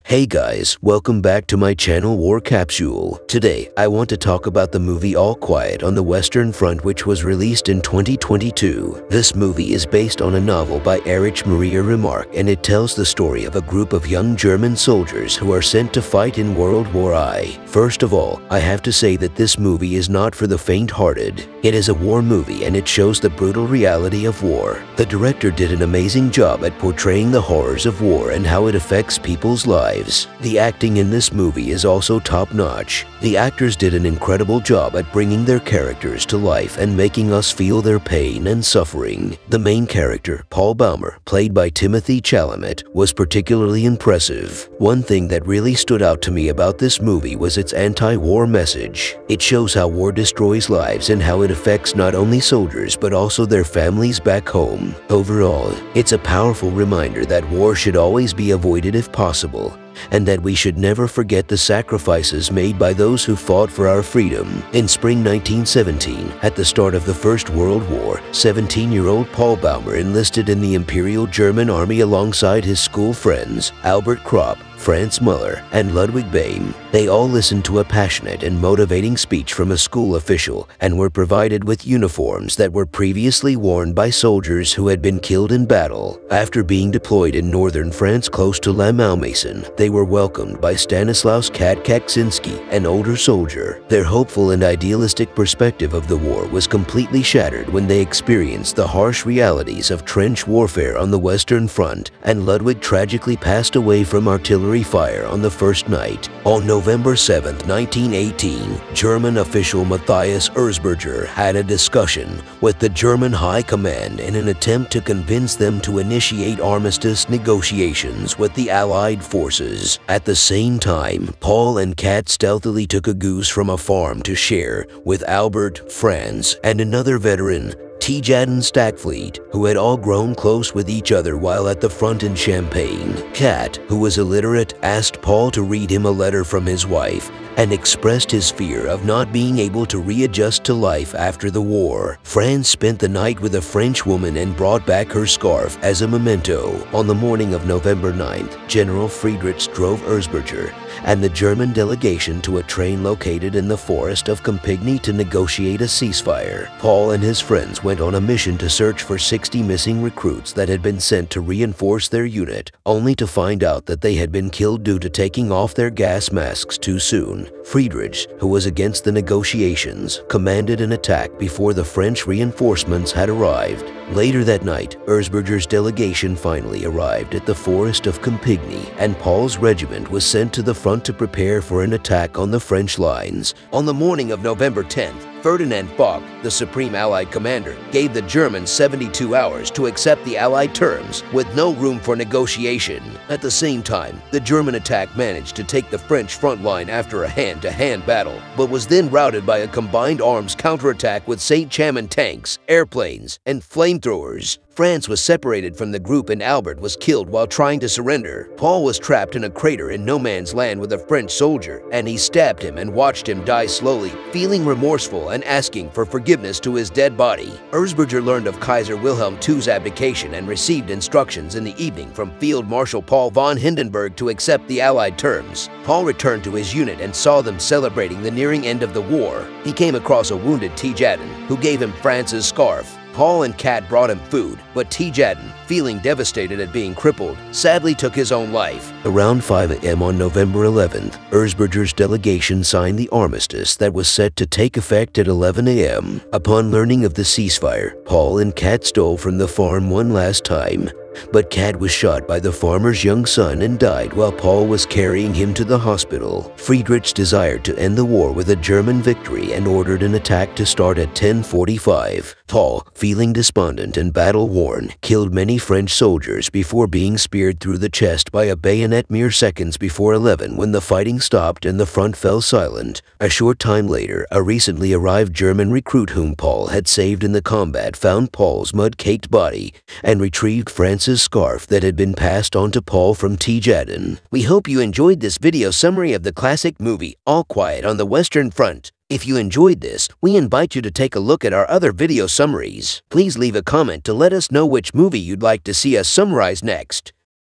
Hey guys, welcome back to my channel War Capsule. Today, I want to talk about the movie All Quiet on the Western Front, which was released in 2022. This movie is based on a novel by Erich Maria Remarque, and it tells the story of a group of young German soldiers who are sent to fight in World War I. First of all, I have to say that this movie is not for the faint-hearted. It is a war movie and it shows the brutal reality of war. The director did an amazing job at portraying the horrors of war and how it affects people's lives. The acting in this movie is also top-notch. The actors did an incredible job at bringing their characters to life and making us feel their pain and suffering. The main character, Paul Baumer, played by Timothée Chalamet, was particularly impressive. One thing that really stood out to me about this movie was its anti-war message. It shows how war destroys lives and how it affects not only soldiers but also their families back home. Overall, it's a powerful reminder that war should always be avoided if possible, and that we should never forget the sacrifices made by those who fought for our freedom. In spring 1917, at the start of the First World War, 17-year-old Paul Baumer enlisted in the Imperial German Army alongside his school friends Albert Kropp, Franz Müller, and Ludwig Behm. They all listened to a passionate and motivating speech from a school official and were provided with uniforms that were previously worn by soldiers who had been killed in battle. After being deployed in northern France close to La Malmaison, they were welcomed by Stanislaus Kat Kaczynski, an older soldier. Their hopeful and idealistic perspective of the war was completely shattered when they experienced the harsh realities of trench warfare on the Western Front, and Ludwig tragically passed away from artillery fire on the first night. On November 7, 1918, German official Matthias Erzberger had a discussion with the German High Command in an attempt to convince them to initiate armistice negotiations with the Allied forces. At the same time, Paul and Kat stealthily took a goose from a farm to share with Albert, Franz, and another veteran, Tejaden Stackfleet, who had all grown close with each other while at the front in Champagne. Kat, who was illiterate, asked Paul to read him a letter from his wife and expressed his fear of not being able to readjust to life after the war. Franz spent the night with a French woman and brought back her scarf as a memento. On the morning of November 9th, General Friedrichs drove Erzberger and the German delegation to a train located in the forest of Campigny to negotiate a ceasefire. Paul and his friends went on a mission to search for 60 missing recruits that had been sent to reinforce their unit, only to find out that they had been killed due to taking off their gas masks too soon. Friedrichs, who was against the negotiations, commanded an attack before the French reinforcements had arrived. Later that night, Erzberger's delegation finally arrived at the forest of Campigny, and Paul's regiment was sent to the front to prepare for an attack on the French lines. On the morning of November 10th, Ferdinand Foch, the Supreme Allied Commander, gave the Germans 72 hours to accept the Allied terms, with no room for negotiation. At the same time, the German attack managed to take the French front line after a hand-to-hand battle, but was then routed by a combined arms counterattack with Saint-Chamond tanks, airplanes, and flamethrowers. Franz was separated from the group and Albert was killed while trying to surrender. Paul was trapped in a crater in no man's land with a French soldier, and he stabbed him and watched him die slowly, feeling remorseful and asking for forgiveness to his dead body. Erzberger learned of Kaiser Wilhelm II's abdication and received instructions in the evening from Field Marshal Paul von Hindenburg to accept the Allied terms. Paul returned to his unit and saw them celebrating the nearing end of the war. He came across a wounded Tejaden, who gave him Franz's scarf. Paul and Kat brought him food, but Tejaden, feeling devastated at being crippled, sadly took his own life. Around 5 a.m. on November 11th, Erzberger's delegation signed the armistice that was set to take effect at 11 a.m. Upon learning of the ceasefire, Paul and Kat stole from the farm one last time, but Kat was shot by the farmer's young son and died while Paul was carrying him to the hospital. Friedrichs desired to end the war with a German victory and ordered an attack to start at 10:45. Paul, feeling despondent and battle-worn, killed many French soldiers before being speared through the chest by a bayonet mere seconds before 11 when the fighting stopped and the front fell silent. A short time later, a recently arrived German recruit whom Paul had saved in the combat found Paul's mud-caked body and retrieved Franz's scarf that had been passed on to Paul from Tejaden. We hope you enjoyed this video summary of the classic movie All Quiet on the Western Front. If you enjoyed this, we invite you to take a look at our other video summaries. Please leave a comment to let us know which movie you'd like to see us summarize next.